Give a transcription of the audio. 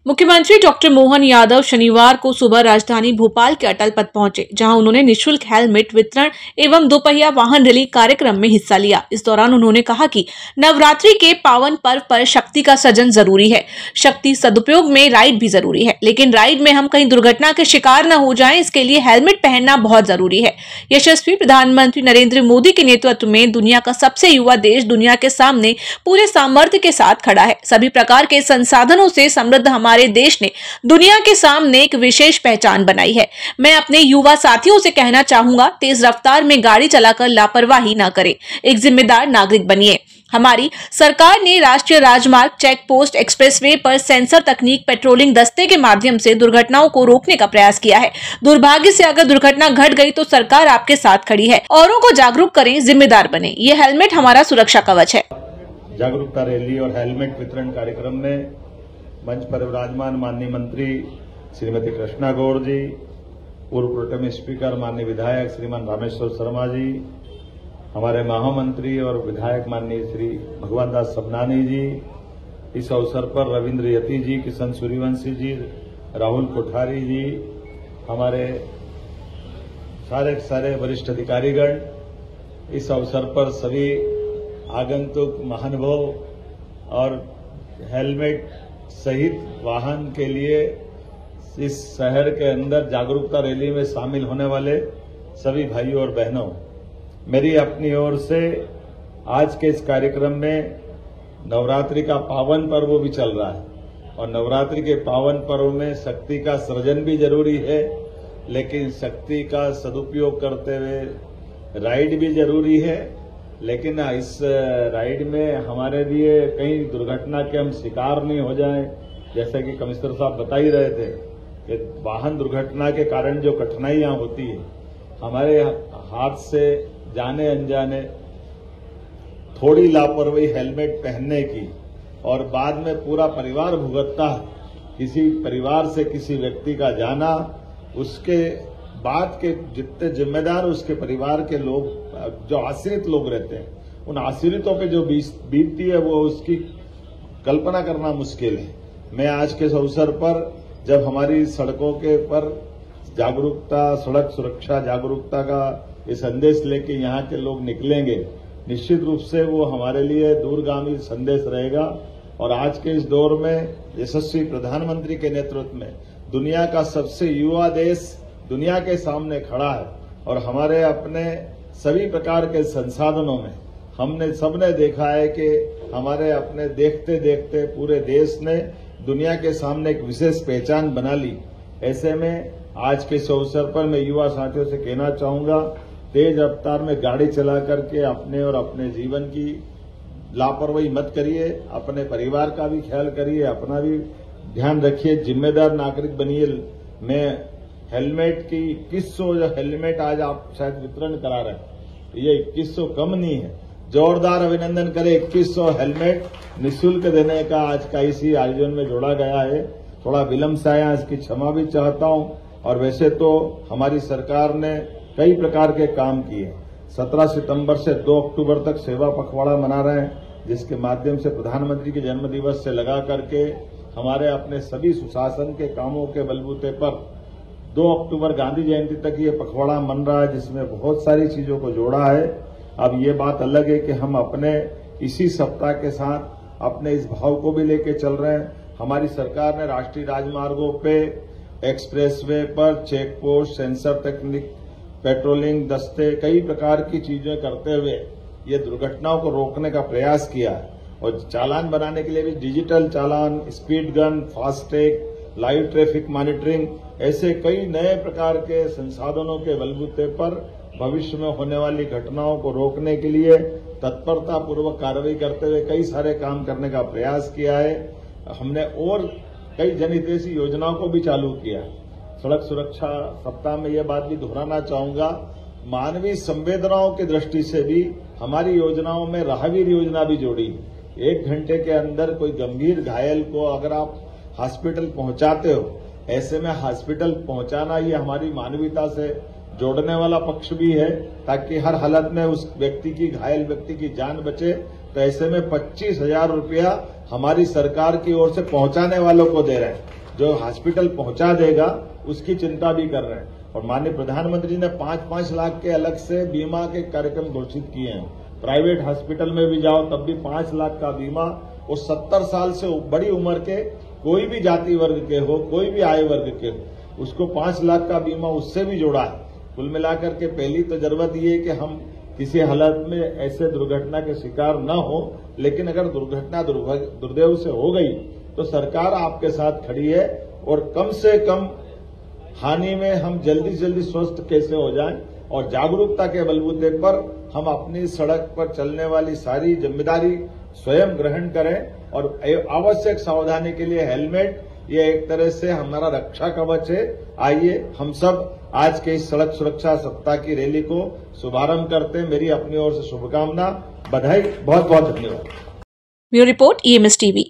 मुख्यमंत्री डॉक्टर मोहन यादव शनिवार को सुबह राजधानी भोपाल के अटल पथ पहुंचे, जहां उन्होंने निःशुल्क हेलमेट वितरण एवं दोपहिया वाहन रैली कार्यक्रम में हिस्सा लिया। इस दौरान उन्होंने कहा कि नवरात्रि के पावन पर्व पर शक्ति का सृजन जरूरी है। शक्ति सदुपयोग में राइड भी जरूरी है, लेकिन राइड में हम कहीं दुर्घटना के शिकार न हो जाएं, इसके लिए हेलमेट पहनना बहुत जरूरी है। यशस्वी प्रधानमंत्री नरेंद्र मोदी के नेतृत्व में दुनिया का सबसे युवा देश दुनिया के सामने पूरे सामर्थ्य के साथ खड़ा है। सभी प्रकार के संसाधनों से समृद्ध हमारे देश ने दुनिया के सामने एक विशेष पहचान बनाई है। मैं अपने युवा साथियों से कहना चाहूंगा, तेज रफ्तार में गाड़ी चलाकर लापरवाही न करें, एक जिम्मेदार नागरिक बनिए। हमारी सरकार ने राष्ट्रीय राजमार्ग, चेक पोस्ट, एक्सप्रेसवे पर सेंसर तकनीक, पेट्रोलिंग दस्ते के माध्यम से दुर्घटनाओं को रोकने का प्रयास किया है। दुर्भाग्य से अगर दुर्घटना घट गई तो सरकार आपके साथ खड़ी है। औरों को जागरूक करें, जिम्मेदार बने। ये हेलमेट हमारा सुरक्षा कवच है। जागरूकता रैली और हेलमेट वितरण कार्यक्रम में मंच पर विराजमान माननीय मंत्री श्रीमती कृष्णा गौड़ जी, पूर्व प्रोटेम स्पीकर माननीय विधायक श्रीमान रामेश्वर शर्मा जी, हमारे महामंत्री और विधायक माननीय श्री भगवान दास सबनानी जी, इस अवसर पर रविंद्र यति जी, किशन सूर्यवंशी जी, राहुल कोठारी जी, हमारे सारे वरिष्ठ अधिकारीगण, इस अवसर पर सभी आगंतुक महानुभाव और हेलमेट सहित वाहन के लिए इस शहर के अंदर जागरूकता रैली में शामिल होने वाले सभी भाइयों और बहनों, मेरी अपनी ओर से आज के इस कार्यक्रम में नवरात्रि का पावन पर्व भी चल रहा है और नवरात्रि के पावन पर्व में शक्ति का सृजन भी जरूरी है, लेकिन शक्ति का सदुपयोग करते हुए राइड भी जरूरी है। लेकिन इस राइड में हमारे लिए कहीं दुर्घटना के हम शिकार नहीं हो जाएं, जैसे कि कमिश्नर साहब बता ही रहे थे कि वाहन दुर्घटना के कारण जो कठिनाइयां होती है, हमारे हाथ से जाने अनजाने थोड़ी लापरवाही हेलमेट पहनने की और बाद में पूरा परिवार भुगतता है, किसी परिवार से किसी व्यक्ति का जाना, उसके बाद के जितने जिम्मेदार उसके परिवार के लोग, जो आश्रित लोग रहते हैं, उन आश्रितों पे जो बीतती है वो उसकी कल्पना करना मुश्किल है। मैं आज के इस अवसर पर जब हमारी सड़कों के पर जागरूकता, सड़क सुरक्षा जागरूकता का ये संदेश लेके यहाँ के लोग निकलेंगे, निश्चित रूप से वो हमारे लिए दूरगामी संदेश रहेगा। और आज के इस दौर में यशस्वी प्रधानमंत्री के नेतृत्व में दुनिया का सबसे युवा देश दुनिया के सामने खड़ा है और हमारे अपने सभी प्रकार के संसाधनों में हमने सबने देखा है कि हमारे अपने देखते देखते पूरे देश ने दुनिया के सामने एक विशेष पहचान बना ली। ऐसे में आज के इस अवसर पर मैं युवा साथियों से कहना चाहूंगा, तेज रफ्तार में गाड़ी चला करके अपने और अपने जीवन की लापरवाही मत करिए, अपने परिवार का भी ख्याल करिए, अपना भी ध्यान रखिए, जिम्मेदार नागरिक बनिए। मैं हेलमेट की 2100 जो हेलमेट आज आप शायद वितरण करा रहे हैं, ये 2100 कम नहीं है। जोरदार अभिनंदन करें, 2100 हेलमेट निःशुल्क देने का आज का इसी आयोजन में जोड़ा गया है। थोड़ा विलंब से आया, इसकी क्षमा भी चाहता हूं। और वैसे तो हमारी सरकार ने कई प्रकार के काम किए। 17 सितंबर से 2 अक्टूबर तक सेवा पखवाड़ा मना रहे हैं, जिसके माध्यम से प्रधानमंत्री के जन्म दिवस से लगा करके हमारे अपने सभी सुशासन के कामों के बलबूते पर 2 अक्टूबर गांधी जयंती तक ये पखवाड़ा मन रहा है, जिसमें बहुत सारी चीजों को जोड़ा है। अब ये बात अलग है कि हम अपने इसी सप्ताह के साथ अपने इस भाव को भी लेके चल रहे हैं। हमारी सरकार ने राष्ट्रीय राजमार्गों पे, एक्सप्रेसवे पर, चेक पोस्ट, सेंसर तकनीक, पेट्रोलिंग दस्ते, कई प्रकार की चीजें करते हुए ये दुर्घटनाओं को रोकने का प्रयास किया है। और चालान बनाने के लिए भी digital challan, speed gun, FASTag, live traffic monitoring, ऐसे कई नए प्रकार के संसाधनों के बलबूते पर भविष्य में होने वाली घटनाओं को रोकने के लिए तत्परता पूर्वक कार्रवाई करते हुए कई सारे काम करने का प्रयास किया है। हमने और कई जनहितैषी योजनाओं को भी चालू किया है। सड़क सुरक्षा सप्ताह में यह बात भी दोहराना चाहूंगा, मानवीय संवेदनाओं की दृष्टि से भी हमारी योजनाओं में राहगीर योजना भी जोड़ी। 1 घंटे के अंदर कोई गंभीर घायल को अगर आप हॉस्पिटल पहुंचाते हो, ऐसे में हॉस्पिटल पहुंचाना ये हमारी मानवीयता से जोड़ने वाला पक्ष भी है, ताकि हर हालत में उस व्यक्ति की, घायल व्यक्ति की जान बचे। तो ऐसे में 25,000 रुपया हमारी सरकार की ओर से पहुंचाने वालों को दे रहे हैं। जो हॉस्पिटल पहुंचा देगा उसकी चिंता भी कर रहे हैं। और माननीय प्रधानमंत्री ने 5-5 लाख के अलग से बीमा के कार्यक्रम घोषित किए हैं। प्राइवेट हॉस्पिटल में भी जाओ तब भी 5 लाख का बीमा। वो 70 साल से बड़ी उम्र के कोई भी जाति वर्ग के हो, कोई भी आय वर्ग के हो, उसको 5 लाख का बीमा उससे भी जोड़ा है। कुल मिलाकर के पहली तो जरूरत ये है कि हम किसी हालत में ऐसे दुर्घटना के शिकार न हो, लेकिन अगर दुर्घटना दुर्दैव से हो गई तो सरकार आपके साथ खड़ी है और कम से कम हानि में हम जल्दी से जल्दी स्वस्थ कैसे हो जाएं, और जागरूकता के बलबूते पर हम अपनी सड़क पर चलने वाली सारी जिम्मेदारी स्वयं ग्रहण करें। और आवश्यक सावधानी के लिए हेलमेट, ये एक तरह से हमारा रक्षा कवच है। आइए हम सब आज के इस सड़क सुरक्षा सप्ताह की रैली को शुभारंभ करते हैं। मेरी अपनी ओर से शुभकामना, बधाई, बहुत बहुत धन्यवाद। Bureau report EMS TV।